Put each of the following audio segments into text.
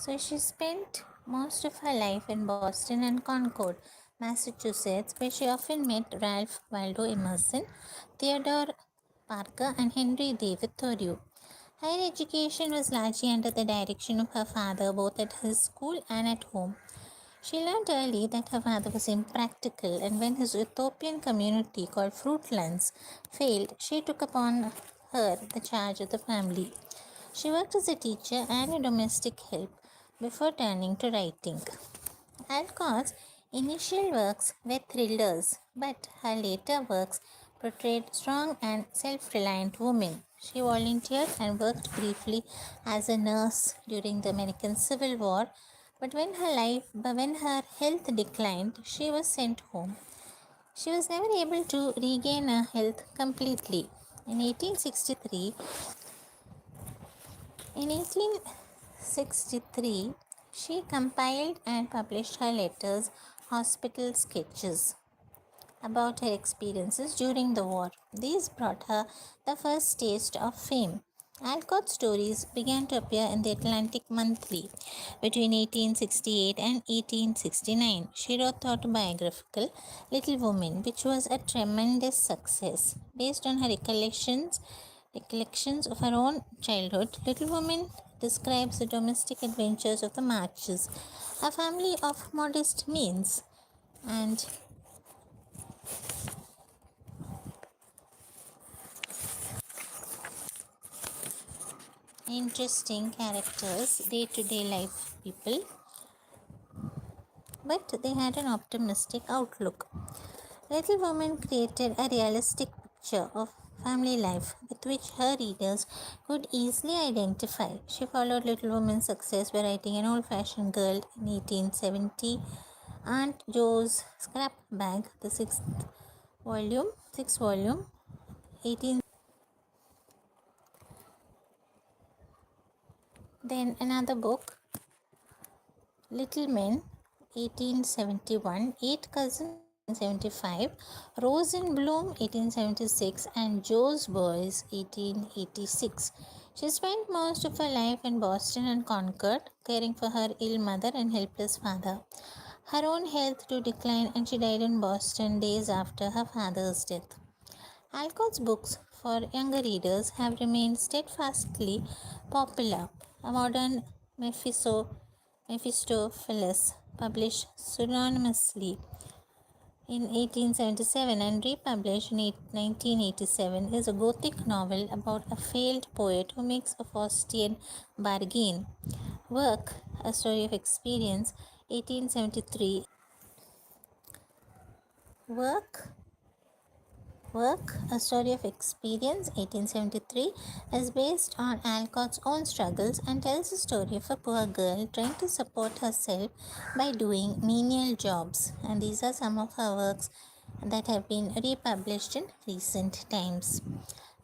So she spent most of her life in Boston and Concord, Massachusetts, where she often met Ralph Waldo Emerson, Theodore Parker, and Henry David Thoreau. Higher education was largely under the direction of her father, both at his school and at home. She learned early that her father was impractical, and when his utopian community called Fruitlands failed, she took upon her the charge of the family. She worked as a teacher and a domestic help before turning to writing. Alcott's initial works were thrillers, but her later works portrayed strong and self reliant women. She volunteered and worked briefly as a nurse during the American Civil War, but when her health declined, she was sent home. She was never able to regain her health completely. In 1863, in 1863, she compiled and published her letters, hospital sketches about her experiences during the war. These brought her the first taste of fame. Alcott's stories began to appear in the Atlantic Monthly between 1868 and 1869. She wrote the autobiographical Little Woman, which was a tremendous success. Based on her recollections of her own childhood, Little Woman describes the domestic adventures of the Marches, a family of modest means, and interesting characters, day to day life people, but they had an optimistic outlook. Little Woman created a realistic picture of family life with which her readers could easily identify. She followed Little Woman's success by writing An Old Fashioned Girl in 1870, Aunt Joe's Scrap Bag, the sixth volume, 18. Then another book, Little Men, 1871, Eight Cousins, 1875, Rose in Bloom, 1876, and Joe's Boys, 1886. She spent most of her life in Boston and Concord, caring for her ill mother and helpless father. Her own health too declined, and she died in Boston days after her father's death. Alcott's books for younger readers have remained steadfastly popular. A modern Mephistopheles, published pseudonymously in 1877 and republished in 1987, is a Gothic novel about a failed poet who makes a Faustian bargain. Work, A Story of Experience, 1873. Work, A Story of Experience, 1873, is based on Alcott's own struggles and tells the story of a poor girl trying to support herself by doing menial jobs. And these are some of her works that have been republished in recent times.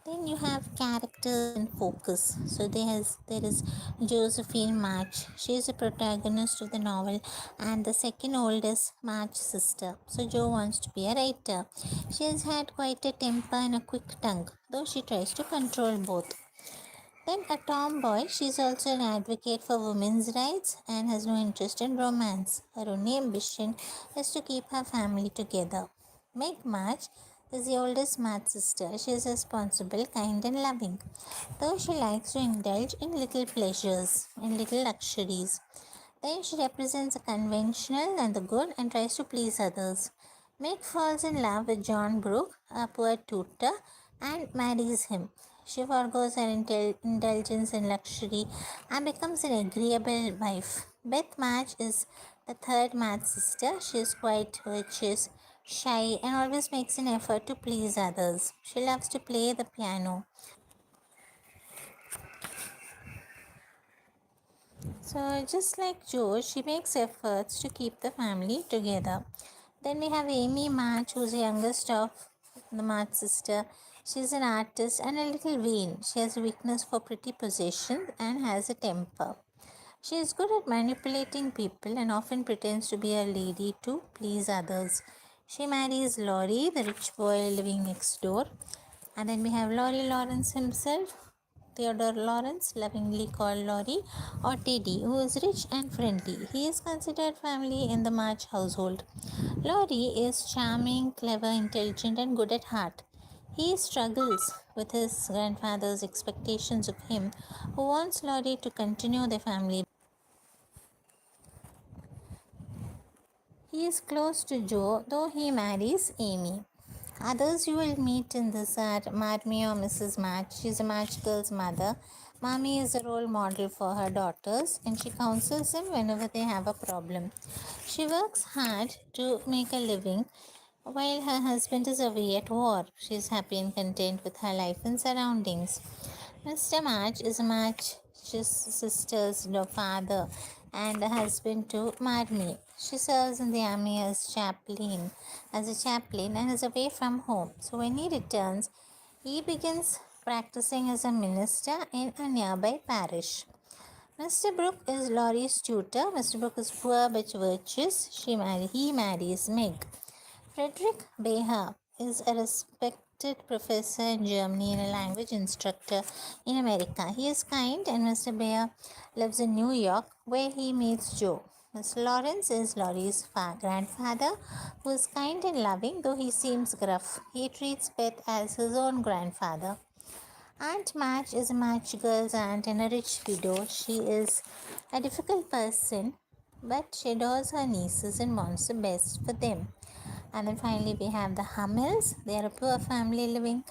Then you have characters and focus. So there is Josephine March. She is the protagonist of the novel and the second oldest March sister. So Jo wants to be a writer. She has had quite a temper and a quick tongue, though she tries to control both. Then a tomboy, she is also an advocate for women's rights and has no interest in romance. Her only ambition is to keep her family together. Meg March is the oldest March sister. She is responsible, kind, and loving, though she likes to indulge in little pleasures and little luxuries. Then she represents the conventional and the good and tries to please others. Meg falls in love with John Brooke, a poor tutor, and marries him. She forgoes her indulgence in luxury and becomes an agreeable wife. Beth March is the third March sister. She is quite virtuous, shy, and always makes an effort to please others. She loves to play the piano. So, just like Jo, she makes efforts to keep the family together. Then we have Amy March, who's the youngest of the March sister. She's an artist and a little vain. She has a weakness for pretty possessions and has a temper. She is good at manipulating people and often pretends to be a lady to please others. She marries Laurie, the rich boy living next door. And then we have Laurie Lawrence himself, Theodore Lawrence, lovingly called Laurie or Teddy, who is rich and friendly. He is considered family in the March household. Laurie is charming, clever, intelligent, and good at heart. He struggles with his grandfather's expectations of him, who wants Laurie to continue the family. He is close to Joe, though he marries Amy. Others you will meet in this are Marmee or Mrs. Match. She is a Match girl's mother. Mommy is a role model for her daughters and she counsels them whenever they have a problem. She works hard to make a living while her husband is away at war. She is happy and content with her life and surroundings. Mr. March is March's sister's father and a husband to Marmee. She serves in the army as a chaplain and is away from home. So when he returns, he begins practicing as a minister in a nearby parish. Mr. Brooke is Laurie's tutor. Mr. Brooke is poor but virtuous. He marries Meg. Frederick Beha is a respected professor in Germany and a language instructor in America. He is kind, and Mr. Beha lives in New York where he meets Joe. Mr. Lawrence is Laurie's grandfather, who is kind and loving, though he seems gruff. He treats Beth as his own grandfather. Aunt Madge is a Madge girl's aunt and a rich widow. She is a difficult person, but she adores her nieces and wants the best for them. And then finally, we have the Hummels. They are a poor family living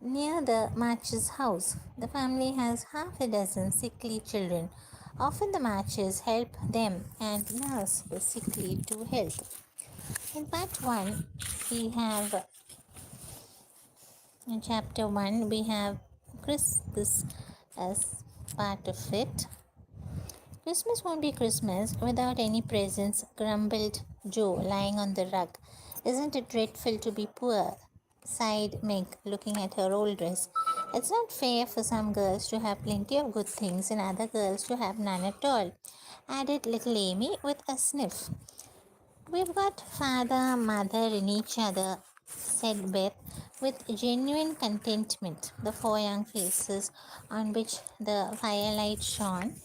near the Matches house. The family has half a dozen sickly children. Often the Matches help them and nurse the sickly to health. In part 1, we have in chapter 1, we have Christmas as part of it. Christmas won't be Christmas without any presents, grumbled Joe, lying on the rug. Isn't it dreadful to be poor? Sighed Meg, looking at her old dress. It's not fair for some girls to have plenty of good things and other girls to have none at all, added little Amy with a sniff. We've got father, mother in each other, said Beth with genuine contentment. The four young faces on which the firelight shone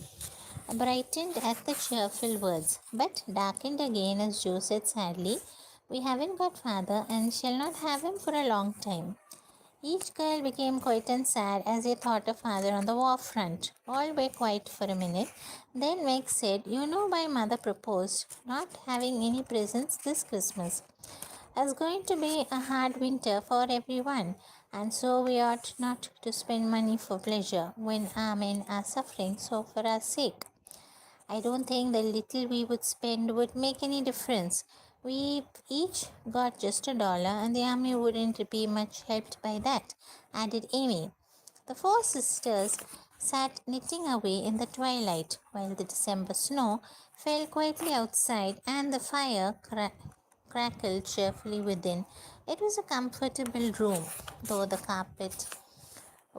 brightened at the cheerful words, but darkened again as Joe said sadly, "We haven't got father and shall not have him for a long time." Each girl became quite sad as they thought of father on the war front. All were quiet for a minute. Then Meg said, "You know, my mother proposed not having any presents this Christmas. It's going to be a hard winter for everyone, and so we ought not to spend money for pleasure when our men are suffering so for our sake. I don't think the little we would spend would make any difference. We each got just $1, and the army wouldn't be much helped by that," added Amy. The four sisters sat knitting away in the twilight while the December snow fell quietly outside and the fire crackled cheerfully within. It was a comfortable room, though the carpet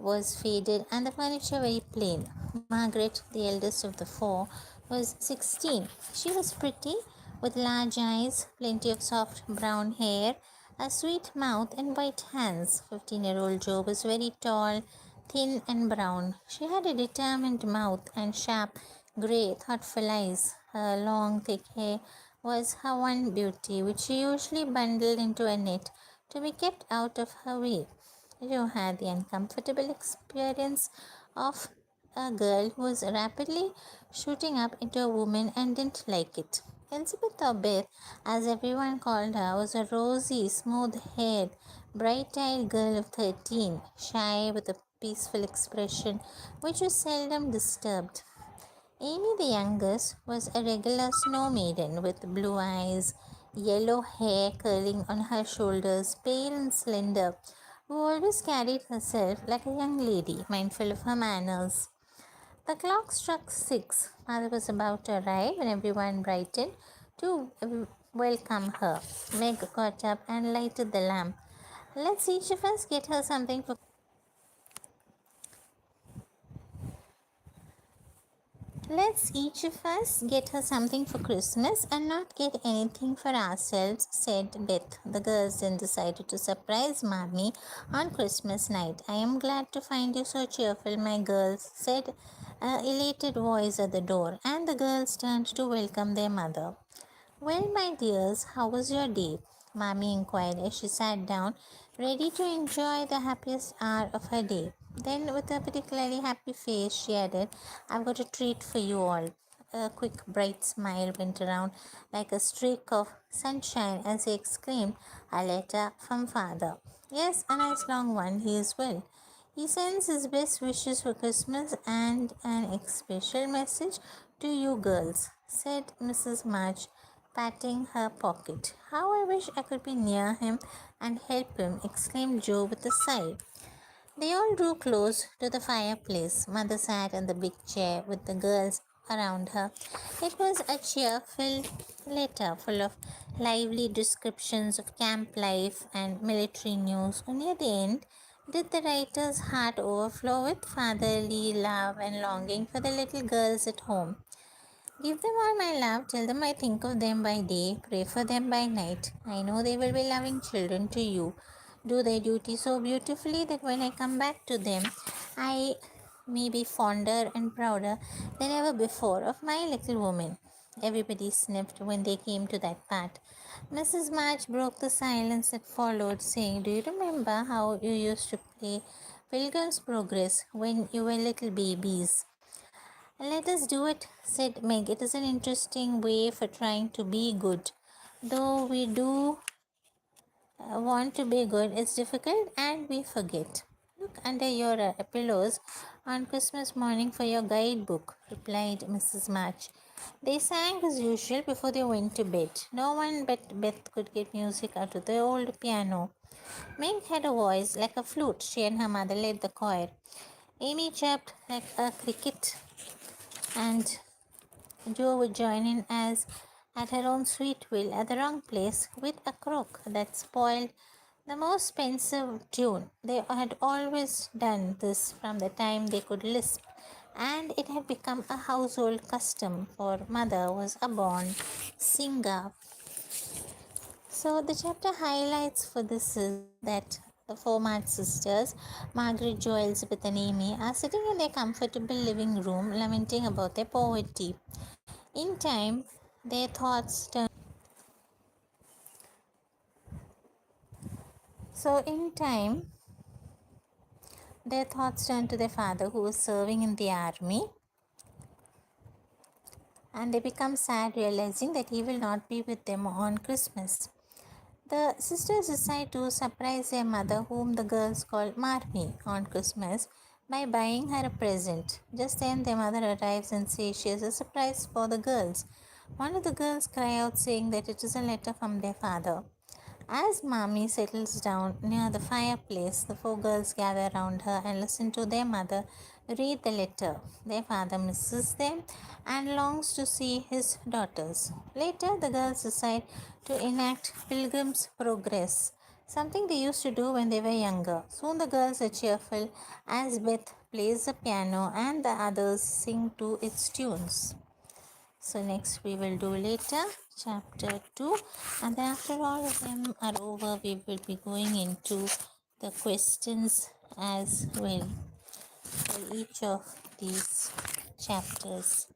was faded and the furniture very plain. Margaret, the eldest of the four, was 16. She was pretty, with large eyes, plenty of soft brown hair, a sweet mouth, and white hands. 15-year-old Joe was very tall, thin, and brown. She had a determined mouth and sharp, grey, thoughtful eyes. Her long, thick hair was her one beauty, which she usually bundled into a net to be kept out of her way. You had the uncomfortable experience of a girl who was rapidly shooting up into a woman and didn't like it. Elizabeth, or Beth, as everyone called her, was a rosy, smooth-haired, bright-eyed girl of 13, shy with a peaceful expression which was seldom disturbed. Amy, the youngest, was a regular snow maiden with blue eyes, yellow hair curling on her shoulders, pale and slender, who always carried herself like a young lady, mindful of her manners. The clock struck 6. Mother was about to arrive and everyone brightened to welcome her. Meg got up and lighted the lamp. "Let's each of us get her something Let's each of us get her something for Christmas and not get anything for ourselves, said Beth. The girls then decided to surprise Mommy on Christmas night. I am glad to find you so cheerful, my girls, said an elated voice at the door, and the girls turned to welcome their mother. Well, my dears, how was your day? Mommy inquired as she sat down, ready to enjoy the happiest hour of her day. Then, with a particularly happy face, she added, I've got a treat for you all. A quick, bright smile went around like a streak of sunshine as he exclaimed, A letter from father. Yes, a nice long one, he is well. He sends his best wishes for Christmas and an special message to you girls, said Mrs. March, patting her pocket. How I wish I could be near him and help him, exclaimed Joe with a sigh. They all drew close to the fireplace. Mother sat in the big chair with the girls around her. It was a cheerful letter full of lively descriptions of camp life and military news. Only at the end did the writer's heart overflow with fatherly love and longing for the little girls at home. Give them all my love, tell them I think of them by day, pray for them by night. I know they will be loving children to you. Do their duty so beautifully that when I come back to them, I may be fonder and prouder than ever before of my little woman. Everybody sniffed when they came to that part. Mrs. March broke the silence that followed, saying, Do you remember how you used to play Pilgrim's Progress when you were little babies? Let us do it, said Meg. It is an interesting way for trying to be good. Though we do want to be good, it's difficult and we forget. Look under your pillows on Christmas morning for your guidebook, replied Mrs. March. They sang as usual before they went to bed. No one but Beth could get music out of the old piano. Meg had a voice like a flute. She and her mother led the choir. Amy chirped like a cricket, and Jo would join in as at her own sweet will at the wrong place with a croak that spoiled the most pensive tune. They had always done this from the time they could lisp, and it had become a household custom, for mother was a born singer. So the chapter highlights for this is that the four March sisters, Margaret, Jo, Elizabeth, and Amy, are sitting in their comfortable living room lamenting about their poverty. In time, their thoughts turn. So, in time, their thoughts turn to their father, who was serving in the army, and they become sad, realizing that he will not be with them on Christmas. The sisters decide to surprise their mother, whom the girls call Marmee, on Christmas by buying her a present. Just then, their mother arrives and says she has a surprise for the girls. One of the girls cry out, saying that it is a letter from their father. As Mommy settles down near the fireplace, the four girls gather around her and listen to their mother read the letter. Their father misses them and longs to see his daughters. Later, the girls decide to enact Pilgrim's Progress, something they used to do when they were younger. Soon the girls are cheerful as Beth plays the piano and the others sing to its tunes. So next we will do later chapter 2, and then after all of them are over, we will be going into the questions as well for each of these chapters.